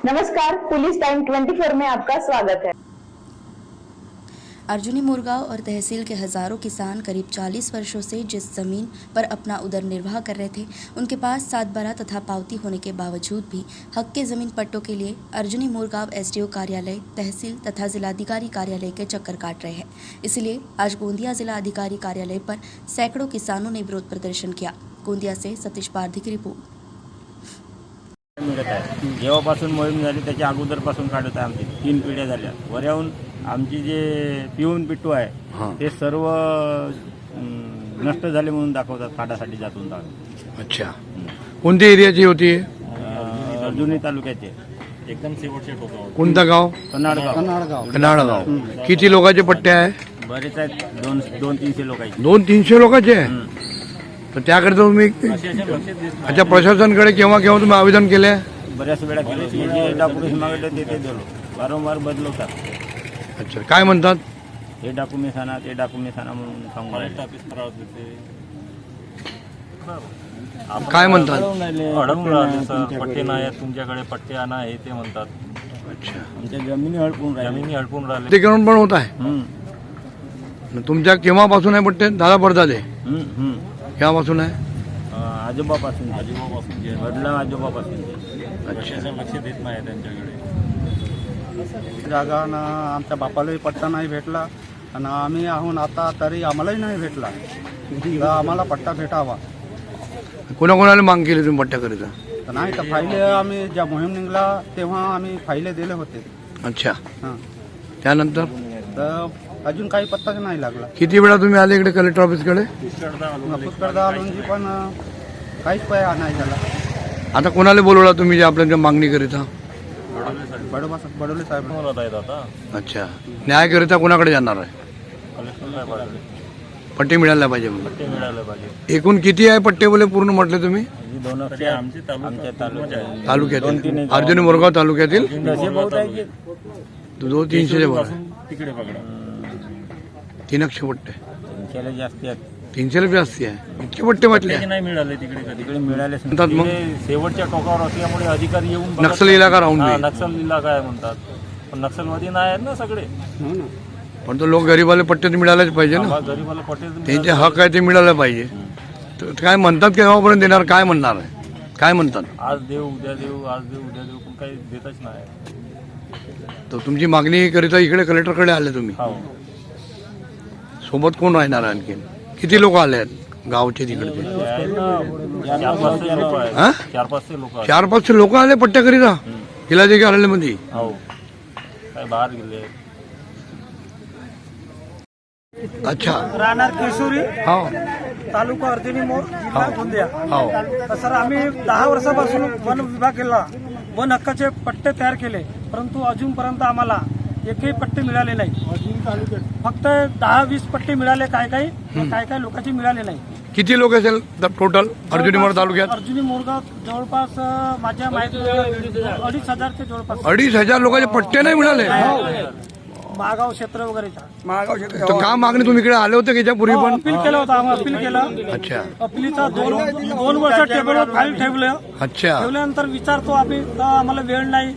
नमस्कार, police time 24 में आपका स्वागत है। अर्जुनी मुरगांव और तहसील के हजारों किसान करीब 40 वर्षों से जिस जमीन पर अपना उदर निर्वाह कर रहे थे, उनके पास 7/12 तथा पावती होने के बावजूद भी हक के जमीन पट्टों के लिए अर्जुनी मुरगांव एसडीओ कार्यालय, तहसील तथा जिलाधिकारी कार्यालय के चक्कर काट रहे हैं। इसलिए आज गोंदिया जिला अधिकारी कार्यालय पर सैकड़ों किसानों ने विरोध प्रदर्शन किया। गोंदिया से सतीश पारधी की रिपोर्ट। मिळत आहे जेव्हापासून मोहीम झाली त्याच्या अगोदरपासून काढत आहे आमची 3 पिढ्या झाल्या. वऱ्याहून आमची जे पिऊन पिट्टू आहे ते सर्व नष्ट झाले म्हणून दाखवतात काढासाठी जातून दाखवतात. अच्छा, कोणत्या एरियाची होती? अर्जुनी तालुक्याचे एकदम शेवटच्या टोकावर. कोणता गाव? कन्नाडगाव. कन्नाडगाव. किती लोकांचे पट्टे आहे? बरेच आहेत, 200-300 लोकांचे. 200-300 लोकांचे आहे. तर त्याकडे तुम्ही अच्छा प्रशासनाकडे केव्हा केव्हा तुम्ही आवेदन केले? बऱ्याच वेळा केले. जे डॉक्युमेंट्स मागितले ते दिलो. वारंवार बदलवतात. अच्छा, काय म्हणतात? हे डॉक्युमेंट्स आणा, ते डॉक्युमेंट्स आणा म्हणून सांगून फॉरेस्ट ऑफिस करावं ते काय म्हणतात? अडवून राहिले सर. पट्टे नाही आहेत तुमच्याकडे, पट्टे आणा हे ते म्हणतात. अच्छा, आमच्या जमिनी हडपून राहिल्या. जमिनी हडपून राहिले. ते करून पण होत आहे. तुमच्या केव्हापासून आहे पट्टे? दादा पडतात ते केव्हापासून आहे? आजोबापासून जे वडला आजोबापासून. अच्छा, लक्ष देत नाही त्यांच्याकडे. जागा ना आमच्या बापालाही पट्टा नाही भेटला आणि आम्ही आहोत आता तरी आम्हालाही नाही भेटला. तर आम्हाला पट्टा भेटावा. कोणाकोणाला मागणी केली तुम्ही पट्ट्याकरिता? तर नाही तर फाईले आम्ही ज्या मोहीम निघला तेव्हा आम्ही फाईले दिले होते. अच्छा, हां, त्यानंतर तर अजून काही पत्ताच नाही लागला. किती वेळा तुम्ही आले इकडे कलेक्टर ऑफिसकडे? पुष्कळदा आलोजी पण काहीच पाय नाही झाला. आता कोणाला बोलवला तुम्ही जे आपल्या मागणी करिता? बडोले साहेब बोलत आहेत आता. अच्छा, न्यायकरिता कोणाकडे जाणार आहे? कलेक्टर नाही पाहिजे. पट्टे मिळायला पाहिजे म्हणून. पट्टे मिळाले पाहिजे. एकूण किती आहे पट्टे बोले पूर्ण म्हटले तुम्ही? ही दोन तरी आमच्या तालुक्यातील अर्जुनी मोरगाव तालुक्यातील तसे बहुत आहे की 200-300 तिकडे पकडा. 300 पट्टे. 300 जास्त आहेत. 300 जास्ती आहे. इतके पट्टे म्हटले? ते नाही मिळाले तिकडे कधी. तिकडे मिळाले म्हणतात मग तिकडे शेवटच्या टोकावर असल्यामुळे अधिकारी येऊन बघत नक्षल नाही. इलाका राहून हा, बी. नक्षल इलाका आहे म्हणतात. पण नक्षलवादी नाही आहेत ना सगळे. पण तो लोक गरीबाला पट्टे तर मिळालेच पाहिजे ना. आम्हाला गरीबाला पट्टे त्यांचे हक आहे ते मिळायला पाहिजे. तर काय म्हणतात केव्हापर्यंत देणार? काय म्हणणार आहे? काय म्हणतात? आज देऊ उद्या देऊ, आज देऊ उद्या देऊ, पण काही देतच नाही. तर तुमची मागणी करिता इकडे कलेक्टरकडे आले तुम्ही? हो. सोबत कोण राहणार आणखी? किती लोक आले आहेत गावचे तिकडचे? 4-5 लोक आहेत. हा? 4-5 लोक आहेत. 4-5 लोक आले पट्ट्याकरिता जिल्हाधिकारी कार्यालयामध्ये? हो, काही बाहेर गेले. अच्छा, राहणार केशोरी, हो तालुका अर्जुनी मोर, जिल्हा गोंदिया. हो. तर सर आम्ही 10 वर्षापासून वन विभाग केला, वन हक्काचे पट्टे तयार केले, परंतु अजूनपर्यंत आम्हाला एकही पट्टे मिळाले नाही. फक्त 10-20 पट्टे मिळाले काय काय लोकांचे मिळाले नाही. किती लोक असेल टोटल अर्जुनी मोर तालुक्यात? अर्जुनी मोरगाव जवळपास माझ्या माहिती 2,500 जवळपास. 2,500 लोकांचे पट्टे नाही मिळाले? महागाव क्षेत्र वगैरे. तर का मागणी तुम्ही इकडे आले होते की याच्यापूर्वी पण? अपील केलं होतं, आम्ही अपील केलं. अच्छा, अपीलचा 2 वर्ष टेबलवर फाईल ठेवलं. अच्छा. ठेवल्यानंतर विचारतो आम्ही, तर आम्हाला वेळ नाही.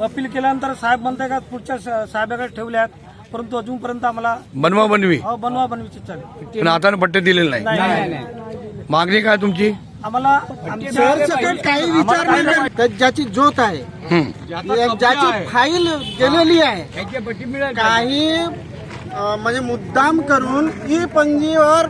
अपील केल्यानंतर साहेब म्हणते का पुढच्या साहेबाकडे ठेवल्यात, परंतु अजूनपर्यंत आम्हाला बनवा बनवी बनवा बनवीची चालू. पण आता पट्टे दिलेले नाही. मागणी काय तुमची? आम्हाला काही विचार नाही. तर ज्याची ज्योत आहे, ज्याची फाईल गेलेली आहे, काही म्हणजे मुद्दाम करून ही पंजीवर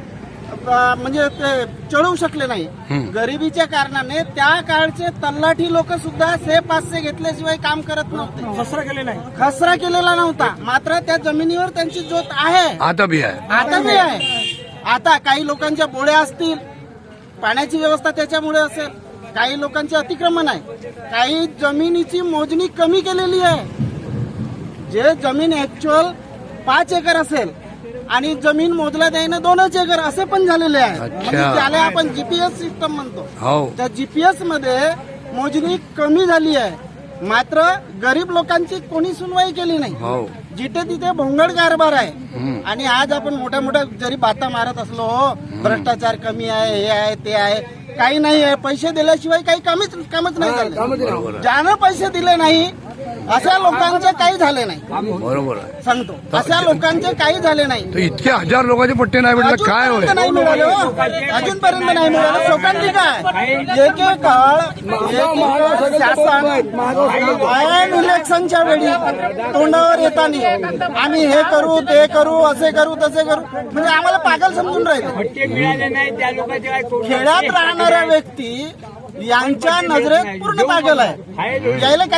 म्हणजे ते चढवू शकले नाही. गरिबीच्या कारणाने त्या काळचे तल्लाठी लोक सुद्धा 500 घेतल्याशिवाय काम करत नव्हते. खसरा केले नाही. खसरा केलेला नव्हता. मात्र त्या जमिनीवर त्यांची ज्योत आहे, आता बी आहे. आता बी आहे. आता काही लोकांच्या बोळ्या असतील, पाण्याची व्यवस्था त्याच्यामुळे असेल, काही लोकांचे अतिक्रमण आहे, काही जमिनीची मोजणी कमी केलेली आहे. जे जमीन ऍक्च्युअल 5 एकर असेल आणि जमीन मोजला द्यायनं 2च एकर असे पण झालेले आहे. म्हणजे त्याला आपण जीपीएस सिस्टम म्हणतो. हो. त्या जीपीएस मध्ये मोजणी कमी झाली आहे, मात्र गरीब लोकांची कोणी सुनवाई केली नाही. हो. जिथे तिथे भोंगड कारभार आहे. आणि आज आपण मोठ्या मोठ्या जरी बाता मारत असलो, भ्रष्टाचार कमी आहे, हे आहे ते आहे, काही नाही आहे. पैसे दिल्याशिवाय काही कामच नाही झालं. ज्यानं पैसे दिले नाही अशा लोकांचे काही झाले नाही, बरोबर आहे. सांगतो. अशा लोकांचे काही झाले नाही. तर इतके हजार लोकांचे पट्टे नाही भेटले काय होय? अजूनपर्यंत नाही मिळाले हो. अजूनपर्यंत नाही मिळाले. शोकांती काय एकेकाळ शासन आयन इलेक्शनच्या वेळी तोंडावर येताना आम्ही हे करू ते करू असे करू तसे करू म्हणजे आम्हाला पागल समजून राहिले. खेड्यात राहणारा व्यक्ती यांच्या नजरेत पूर्ण पागल आहे. यायला काही